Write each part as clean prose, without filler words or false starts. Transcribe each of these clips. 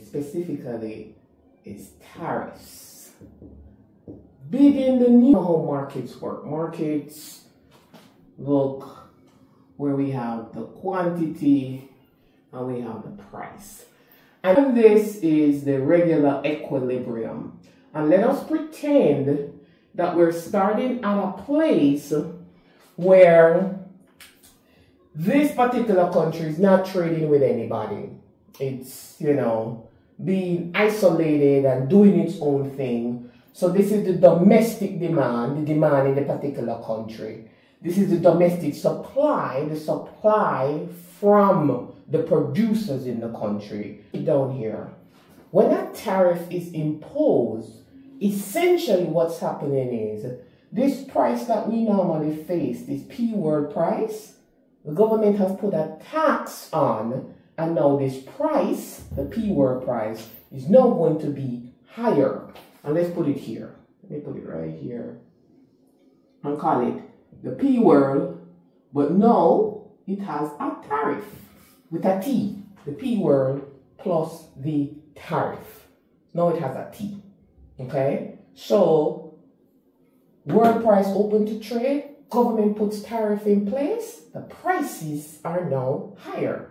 specifically is tariffs. Big in the news. How markets work. Markets look where we have the quantity and we have the price. And this is the regular equilibrium. And let us pretend that we're starting at a place where this particular country is not trading with anybody. It's, being isolated and doing its own thing. So this is the domestic demand, the demand in the particular country. This is the domestic supply, the supply from the producers in the country. Down here, when a tariff is imposed, essentially what's happening is this price that we normally face, this P word price, the government has put a tax on, and now this price, the P word price, is now going to be higher. And let's put it here. Let me put it right here and call it the P word, but now it has a tariff with a T. The P word plus the tariff. Now it has a T. Okay? So, world price open to trade, government puts tariff in place, the prices are now higher.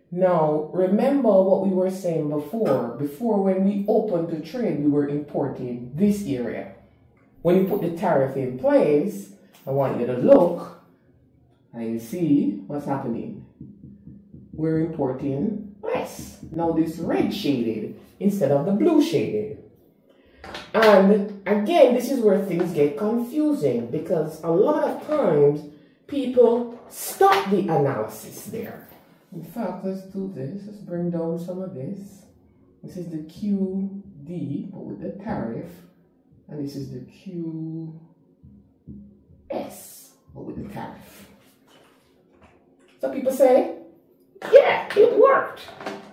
Now, remember what we were saying before. Before, when we opened to trade, we were importing this area. When you put the tariff in place, I want you to look, and you see what's happening. We're importing less. Now this red shaded instead of the blue shaded. And again, this is where things get confusing because a lot of times people stop the analysis there. In fact, let's do this. Let's bring down some of this. This is the QD, but with the tariff. And this is the QS, but with the tariff. So people say, yeah, it worked.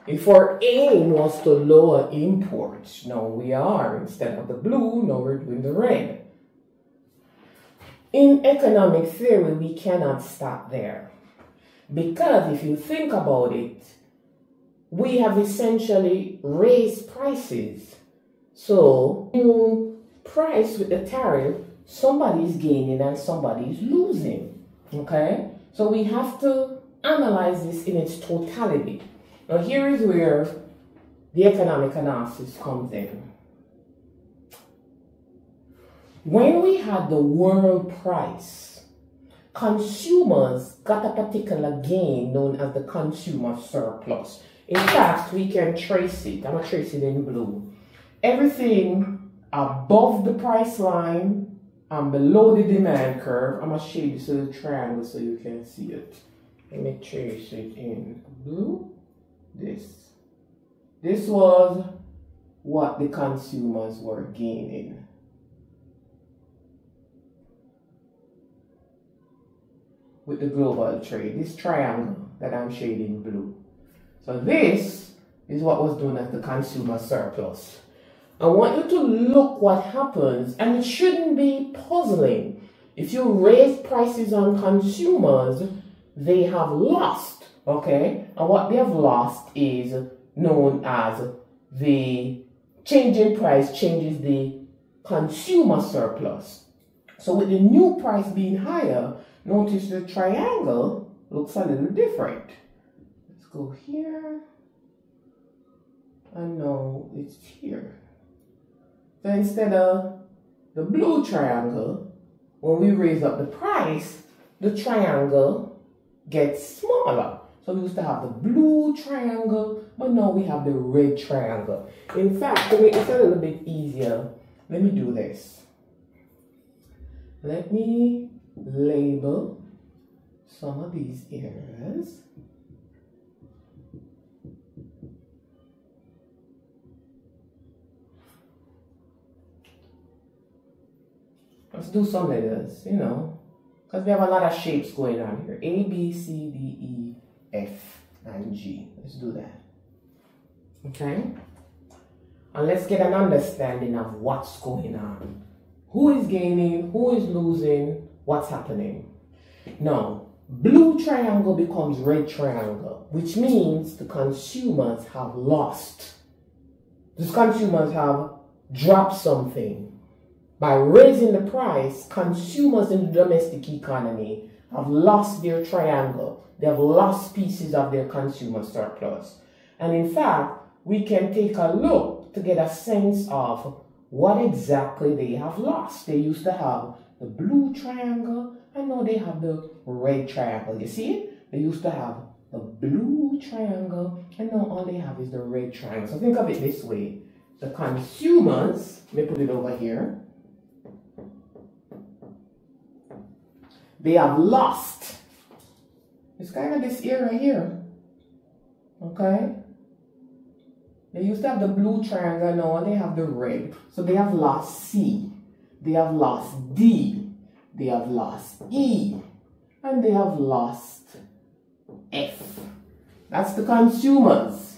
If our aim was to lower imports, now we are. Instead of the blue, now we're doing the red. In economic theory, we cannot stop there. Because if you think about it, we have essentially raised prices. So, new price with the tariff, somebody's gaining and somebody's losing. Okay? So we have to analyze this in its totality. Now here is where the economic analysis comes in. When we had the world price, consumers got a particular gain known as the consumer surplus. In fact, we can trace it. I'm going to trace it in blue. Everything above the price line and below the demand curve. I'm going to shade this little triangle so you can see it. Let me trace it in blue. This was what the consumers were gaining. With the global trade, this triangle that I'm shading blue. So this is what was known as the consumer surplus. I want you to look what happens, and it shouldn't be puzzling. If you raise prices on consumers, they have lost, okay? And what they have lost is known as the change in price changes the consumer surplus. So with the new price being higher, notice the triangle looks a little different. Let's go here. And now it's here. So instead of the blue triangle, when we raise up the price, the triangle gets smaller. So we used to have the blue triangle, but now we have the red triangle. In fact, to make this a little bit easier, let me do this. Let me label some of these areas. Let's do some letters, because we have a lot of shapes going on here. A, B, C, D, E, F, and G. Let's do that. Okay? And let's get an understanding of what's going on. Who is gaining? Who is losing? What's happening? Now, blue triangle becomes red triangle, which means the consumers have lost. These consumers have dropped something. By raising the price, consumers in the domestic economy have lost their triangle. They have lost pieces of their consumer surplus. And in fact, we can take a look to get a sense of what exactly they have lost. They used to have the blue triangle, and now they have the red triangle. You see it? They used to have the blue triangle, and now all they have is the red triangle. So think of it this way. The consumers, let me put it over here, they have lost. It's kind of this area here. Okay? They used to have the blue triangle, now they have the red. So they have lost C. They have lost D. They have lost E. And they have lost F. That's the consumers.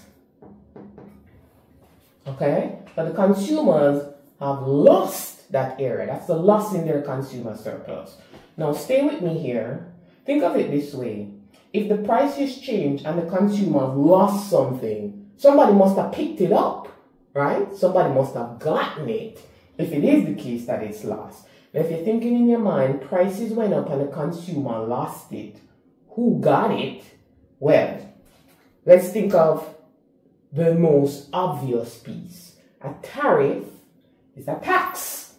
Okay? But the consumers have lost that area. That's the loss in their consumer surplus. Now stay with me here. Think of it this way. If the prices change and the consumer lost something, somebody must have picked it up, right? Somebody must have gotten it, if it is the case that it's lost. Now if you're thinking in your mind, prices went up and the consumer lost it, who got it? Well, let's think of the most obvious piece. A tariff is a tax.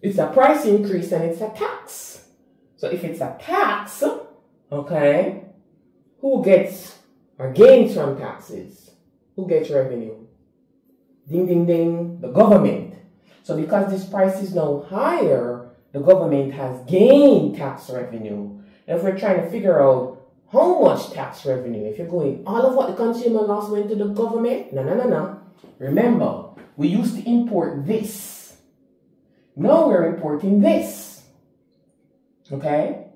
It's a price increase and it's a tax. So if it's a tax, okay, who gets or gains from taxes? Who gets revenue? Ding, ding, ding, the government. So because this price is now higher, the government has gained tax revenue. And if we're trying to figure out how much tax revenue, if you're going, all of what the consumer lost went to the government? No. Remember, we used to import this. Now we're importing this, okay?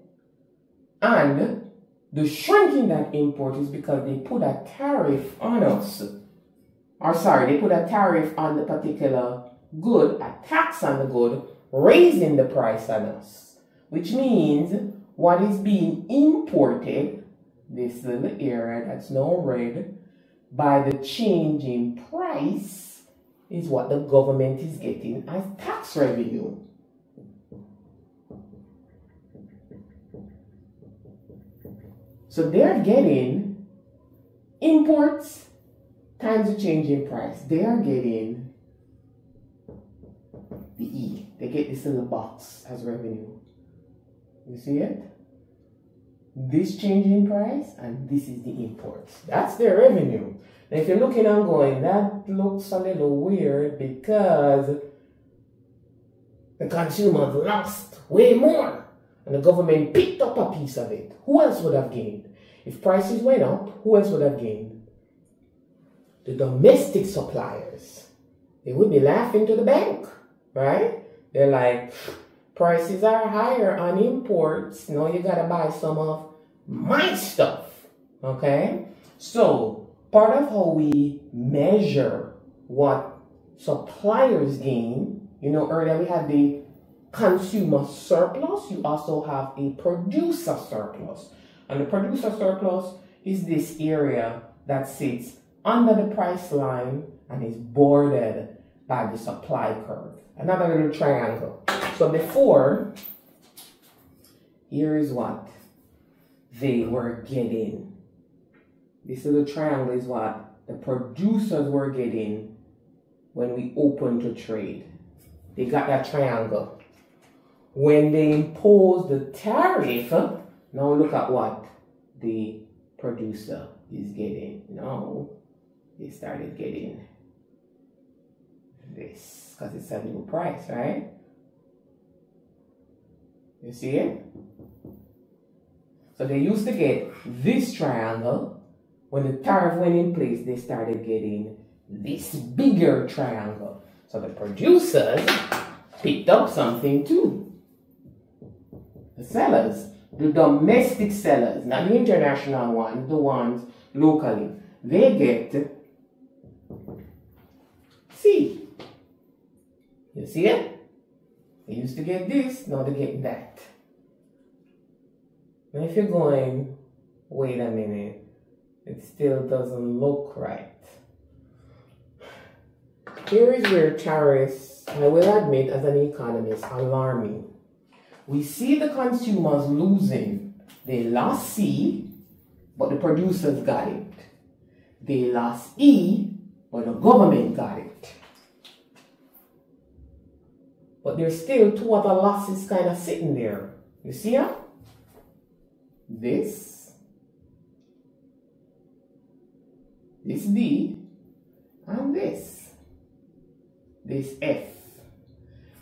And the shrink in that import is because they put a tariff on us. Or sorry, they put a tariff on the particular good, a tax on the good, raising the price on us. Which means what is being imported, this little area that's now red, by the change in price, is what the government is getting as tax revenue. So they're getting imports times the change in price. They are getting the E. They get this little box as revenue. You see it? This change in price and this is the imports. That's their revenue. Now, if you're looking and going, that looks a little weird because the consumers lost way more and the government picked up a piece of it. Who else would have gained? If prices went up, who else would have gained? The domestic suppliers. They would be laughing to the bank, right? They're like, prices are higher on imports. Now you gotta buy some of my stuff, okay? So, part of how we measure what suppliers gain, you know, earlier we had the consumer surplus. You also have a producer surplus. And the producer surplus is this area that sits under the price line and is bordered by the supply curve. Another little triangle. So before, here is what they were getting. This little triangle is what the producers were getting when we opened to trade. They got that triangle. When they imposed the tariff, now look at what the producer is getting. Now they started getting this because it's a new price, right? You see it? So they used to get this triangle. When the tariff went in place, they started getting this bigger triangle. So the producers picked up something too. The sellers, the domestic sellers, not the international ones, the ones locally, they get C. You see it? They used to get this, now they get that. And if you're going, wait a minute, it still doesn't look right. Here is where tariffs, I will admit as an economist, alarm me. We see the consumers losing. They lost C, but the producers got it. They lost E, but the government got it. But there's still two other losses kind of sitting there. You see how? This D, and this F.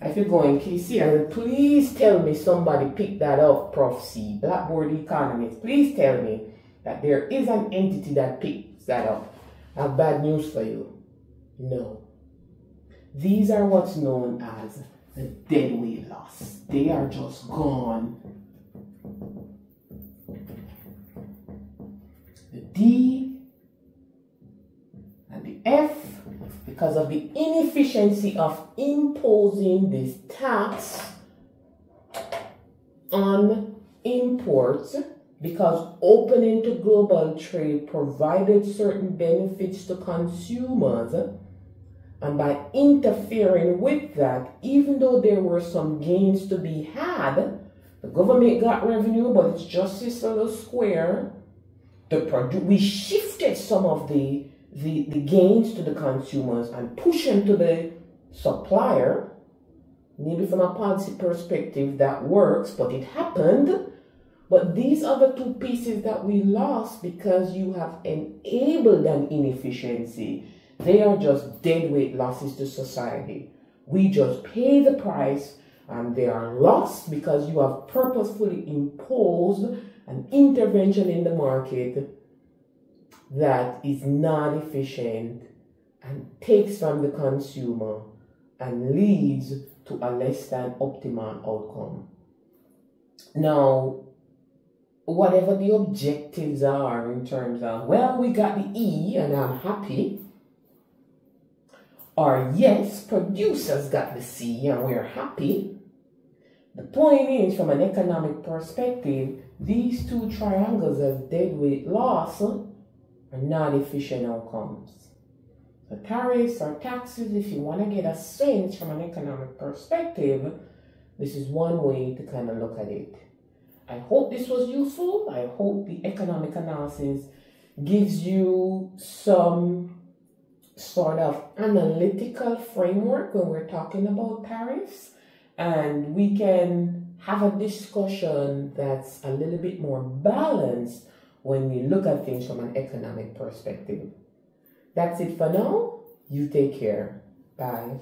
If you're going KC, please tell me somebody picked that up, Prof. C, Blackboard Economist. Please tell me that there is an entity that picks that up. I have bad news for you. No. These are what's known as the deadweight loss. They are just gone. The D and the F, because of the inefficiency of imposing this tax on imports, because opening to global trade provided certain benefits to consumers, and by interfering with that, even though there were some gains to be had, the government got revenue, but it's just this little square. We shifted some of the gains to the consumers and pushed them to the supplier. Maybe from a policy perspective that works, but it happened. But these are the two pieces that we lost because you have enabled an inefficiency. They are just deadweight losses to society. We just pay the price and they are lost because you have purposefully imposed an intervention in the market that is not efficient and takes from the consumer and leads to a less than optimal outcome. Now, whatever the objectives are in terms of, well, we got the E and I'm happy, or yes, producers got the C and we're happy. The point is, from an economic perspective, these two triangles of deadweight loss are not efficient outcomes. So tariffs or taxes, if you want to get a sense from an economic perspective, this is one way to kind of look at it. I hope this was useful. I hope the economic analysis gives you some sort of analytical framework when we're talking about tariffs, and we can have a discussion that's a little bit more balanced when we look at things from an economic perspective. That's it for now. You take care. Bye.